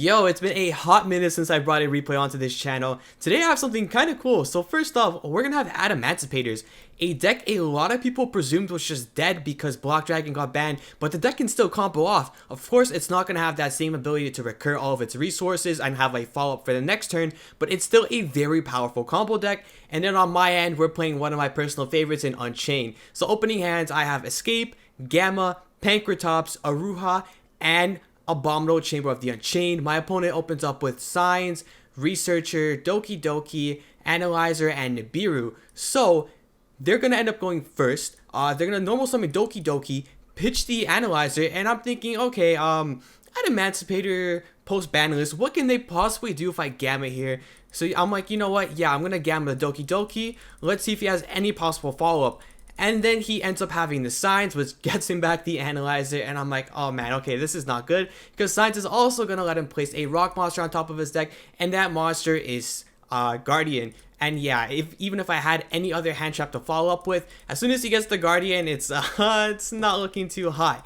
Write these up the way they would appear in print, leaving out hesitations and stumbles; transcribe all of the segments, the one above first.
Yo, it's been a hot minute since I brought a replay onto this channel. Today I have something kind of cool. So first off, we're gonna have Adamancipators, a deck a lot of people presumed was just dead because Block Dragon got banned, but the deck can still combo off. Of course, it's not gonna have that same ability to recur all of its resources and have a follow-up for the next turn, but it's still a very powerful combo deck. And then on my end, we're playing one of my personal favorites in Unchained. So opening hands, I have Escape, Gamma, Pankratops, Aruha, and Abominable Chamber of the Unchained. My opponent opens up with Signs, Researcher, Doki Doki, Analyzer, and Nibiru. So they're gonna end up going first. They're gonna normal summon Doki Doki, pitch the Analyzer, and I'm thinking, okay, Adamancipator, post-banlist, what can they possibly do if I Gamma here? So I'm like, you know what? Yeah, I'm gonna Gamma the Doki Doki. Let's see if he has any possible follow-up. And then he ends up having the Signs, which gets him back the Analyzer, and I'm like, oh man, okay, this is not good, because Signs is also going to let him place a rock monster on top of his deck, and that monster is Guardian. And yeah, even if I had any other hand trap to follow up with, as soon as he gets the Guardian, it's not looking too high.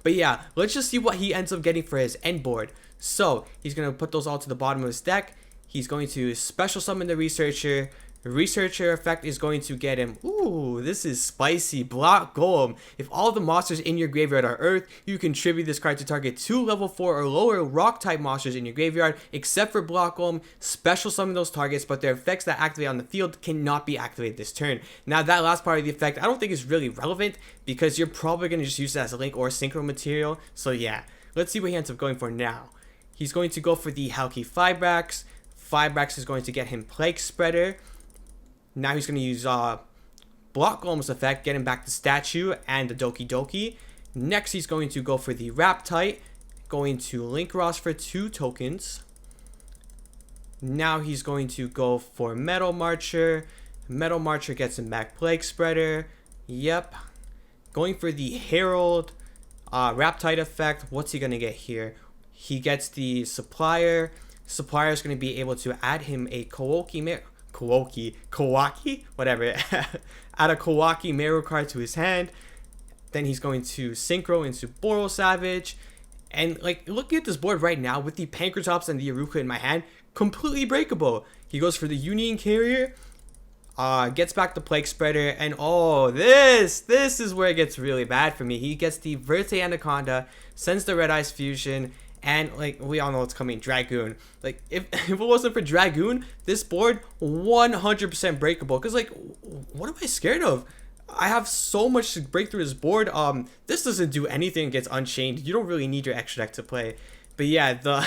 But yeah, let's just see what he ends up getting for his end board. So he's going to put those all to the bottom of his deck. He's going to special summon the Researcher. Researcher effect is going to get him, ooh, this is spicy, Block Golem. If all the monsters in your graveyard are Earth, you can tribute this card to target 2 level 4 or lower rock type monsters in your graveyard, except for Block Golem. Special summon those targets, but their effects that activate on the field cannot be activated this turn. Now that last part of the effect, I don't think is really relevant, because you're probably going to just use it as a link or synchro material. So yeah, let's see what he ends up going for now. He's going to go for the Halki Fibrax. Fibrax is going to get him Plague Spreader. Now he's going to use Block Golem's effect, get him back the Statue and the Doki Doki. Next, he's going to go for the Raptite, going to Link Ross for 2 tokens. Now he's going to go for Metal Marcher. Metal Marcher gets him back Plague Spreader. Yep. Going for the Herald Raptite effect. What's he going to get here? He gets the Supplier. Supplier is going to be able to add him a Kawaki, whatever, add a Kawaki Meru card to his hand. Then he's going to synchro into Boral Savage. And like, looking at this board right now with the Pankratops and the Aruka in my hand, completely breakable. He goes for the Union Carrier, gets back the Plague Spreader, and oh, this is where it gets really bad for me. He gets the Verte Anaconda, sends the Red Eyes Fusion, and like, we all know what's coming, Dragoon. Like, if it wasn't for Dragoon, this board 100% breakable. Because like, what am I scared of? I have so much to break through this board. This doesn't do anything against Unchained. You don't really need your extra deck to play. But yeah, the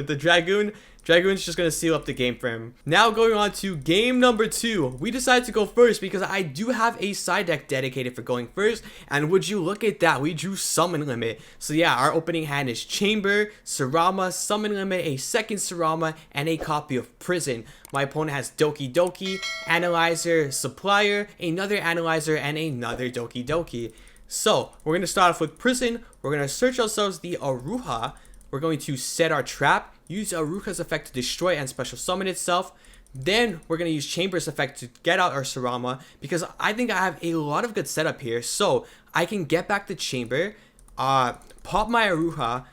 the Dragoon's just going to seal up the game for him. Now going on to game number 2. We decided to go first because I do have a side deck dedicated for going first. And would you look at that, we drew Summon Limit. So yeah, our opening hand is Chamber, Sarama, Summon Limit, a second Sarama, and a copy of Prison. My opponent has Doki Doki, Analyzer, Supplier, another Analyzer, and another Doki Doki. So we're going to start off with Prison. We're going to search ourselves the Aruha. We're going to set our trap, use Aruka's effect to destroy and special summon itself. Then we're going to use Chamber's effect to get out our Sarama, because I think I have a lot of good setup here. So I can get back the Chamber, pop my Aruha,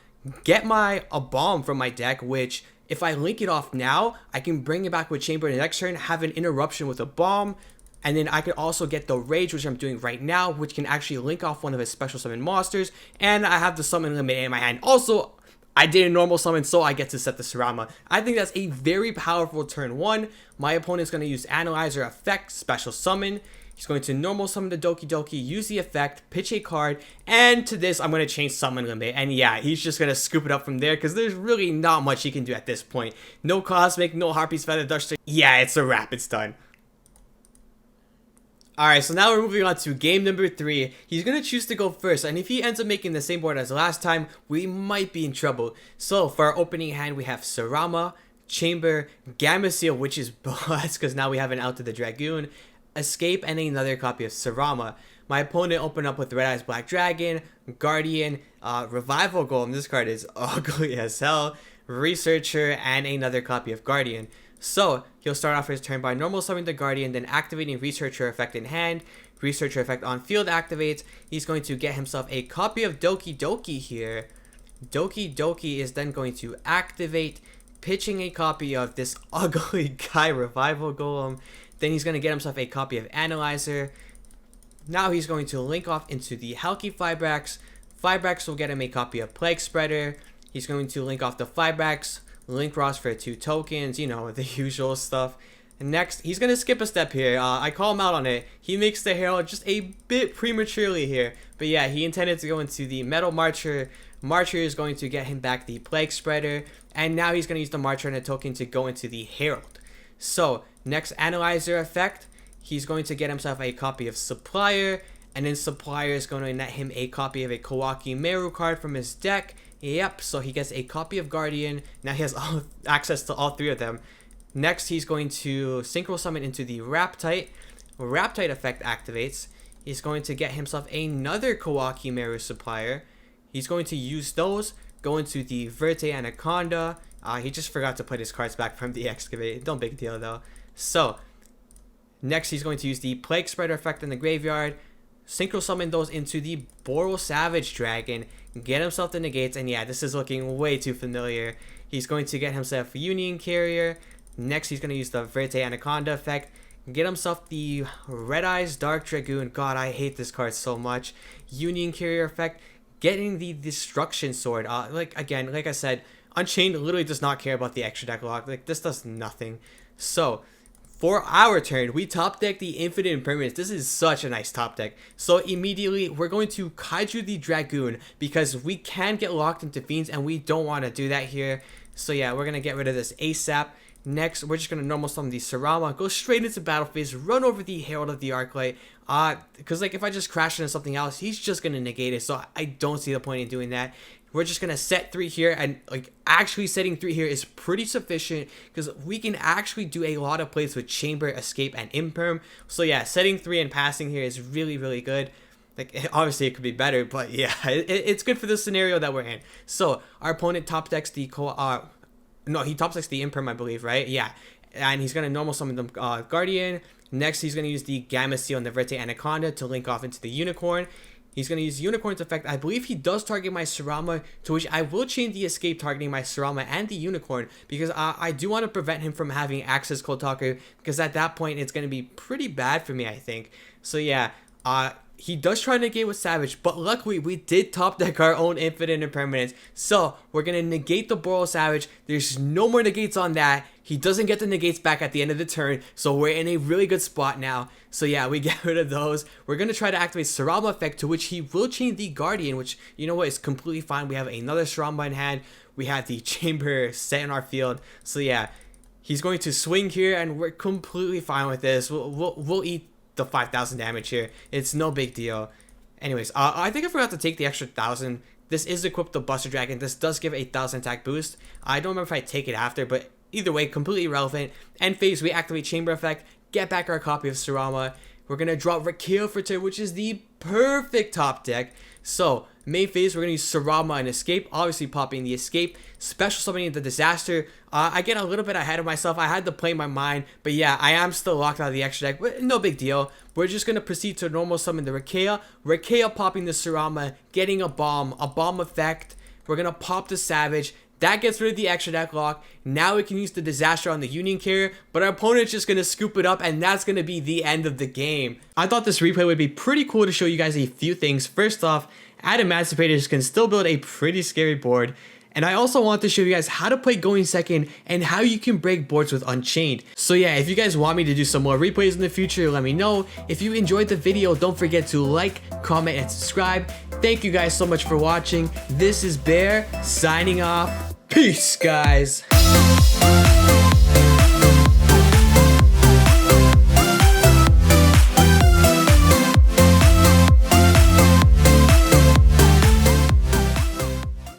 get my a bomb from my deck, which if I link it off now, I can bring it back with Chamber in the next turn, have an interruption with a bomb. And then I could also get the Rage, which I'm doing right now, which can actually link off one of his special summon monsters. And I have the Summon Limit in my hand. Also, I did a normal summon, so I get to set the Sarama. I think that's a very powerful turn 1. My opponent's going to use Analyzer effect, special summon. He's going to normal summon the Doki Doki, use the effect, pitch a card, and to this, I'm going to change Summon Limit. And yeah, he's just going to scoop it up from there, because there's really not much he can do at this point. No Cosmic, no Harpy's Feather Duster. Yeah, it's a wrap, it's done. Alright, so now we're moving on to game number 3. He's going to choose to go first, and if he ends up making the same board as last time, we might be in trouble. So, for our opening hand, we have Sarama, Chamber, Gamma Seal, which is blessed because now we have an out to the Dragoon, Escape, and another copy of Sarama. My opponent opened up with Red Eyes Black Dragon, Guardian, Revival Golem, this card is ugly as hell, Researcher, and another copy of Guardian. So, he'll start off his turn by normal summoning the Guardian, then activating Researcher effect in hand. Researcher effect on field activates. He's going to get himself a copy of Doki Doki here. Doki Doki is then going to activate, pitching a copy of this ugly guy revival golem. Then he's going to get himself a copy of Analyzer. Now he's going to link off into the Halki Fibrax. Fibrax will get him a copy of Plague Spreader. He's going to link off the Fibrax, link Ross for 2 tokens, you know, the usual stuff. And next, he's going to skip a step here. I call him out on it. He makes the Herald just a bit prematurely here. But yeah, he intended to go into the Metal Marcher. Marcher is going to get him back the Plague Spreader. And now he's going to use the Marcher and a token to go into the Herald. So, next Analyzer effect, he's going to get himself a copy of Supplier. And then Supplier is going to net him a copy of a Kawaki Meru card from his deck. Yep, so he gets a copy of Guardian. Now he has access to all 3 of them. Next, he's going to Synchro Summon into the Raptite. Raptite effect activates. He's going to get himself another Kawaki Meru Supplier. He's going to use those, go into the Verte Anaconda. He just forgot to put his cards back from the Excavate. No big deal though. So, next he's going to use the Plague Spreader effect in the graveyard. Synchro Summon those into the Boral Savage Dragon. Get himself the negates, and yeah, this is looking way too familiar. He's going to get himself a Union Carrier. Next, he's going to use the Verte Anaconda effect. Get himself the Red Eyes Dark Dragoon. God, I hate this card so much. Union Carrier effect. Getting the Destruction Sword. Like I said, Unchained literally does not care about the extra deck lock. Like, this does nothing. So, for our turn, we top deck the Infinite Impermanence. This is such a nice top deck. So immediately, we're going to Kaiju the Dragoon because we can get locked into Fiends and we don't want to do that here. So yeah, we're going to get rid of this ASAP. Next, we're just going to normal summon the Sarama, go straight into battle phase, run over the Herald of the Arclight. Because like if I just crash into something else, he's just going to negate it. So I don't see the point in doing that. We're just going to set 3 here, and like actually setting 3 here is pretty sufficient because we can actually do a lot of plays with Chamber, Escape, and Imperm. So yeah, setting 3 and passing here is really, really good. Like, obviously it could be better, but yeah, it's good for the scenario that we're in. So our opponent top decks the he top decks the Imperm, I believe, right? Yeah, and he's going to normal summon the Guardian. Next, he's going to use the Gamma Seal and the Verte Anaconda to link off into the Unicorn. He's going to use Unicorn's effect. I believe he does target my Sarama, to which I will chain the Escape targeting my Sarama and the Unicorn because I do want to prevent him from having access Kotaku because at that point it's going to be pretty bad for me, I think. So yeah, he does try to negate with Savage, but luckily we did top deck our own Infinite Impermanence. So we're going to negate the Boral Savage. There's no more negates on that. He doesn't get the negates back at the end of the turn, so we're in a really good spot now. So yeah, we get rid of those. We're going to try to activate Sarama effect, to which he will chain the Guardian, which, you know what, is completely fine. We have another Sarama in hand. We have the Chamber set in our field. So yeah, he's going to swing here, and we're completely fine with this. We'll eat the 5,000 damage here. It's no big deal. Anyways, I think I forgot to take the extra 1,000. This is equipped to Buster Dragon. This does give a 1,000 attack boost. I don't remember if I take it after, but either way, completely irrelevant. End phase, we activate Chamber effect, get back our copy of Sarama. We're going to draw YuGiOh for turn, which is the perfect top deck. So, main phase, we're going to use Sarama and Escape, obviously popping the Escape, special summoning the Disaster. I get a little bit ahead of myself. I had to play my mind, but yeah, I am still locked out of the extra deck, but no big deal. We're just going to proceed to normal summon the YuGiOh. YuGiOh popping the Sarama, getting a bomb effect. We're going to pop the Savage. That gets rid of the extra deck lock. Now we can use the Disaster on the Union Carrier, but our opponent's just going to scoop it up, and that's going to be the end of the game. I thought this replay would be pretty cool to show you guys a few things. First off, Adamancipators can still build a pretty scary board. And I also want to show you guys how to play going second and how you can break boards with Unchained. So yeah, if you guys want me to do some more replays in the future, let me know. If you enjoyed the video, don't forget to like, comment, and subscribe. Thank you guys so much for watching. This is Bear signing off. Peace, guys.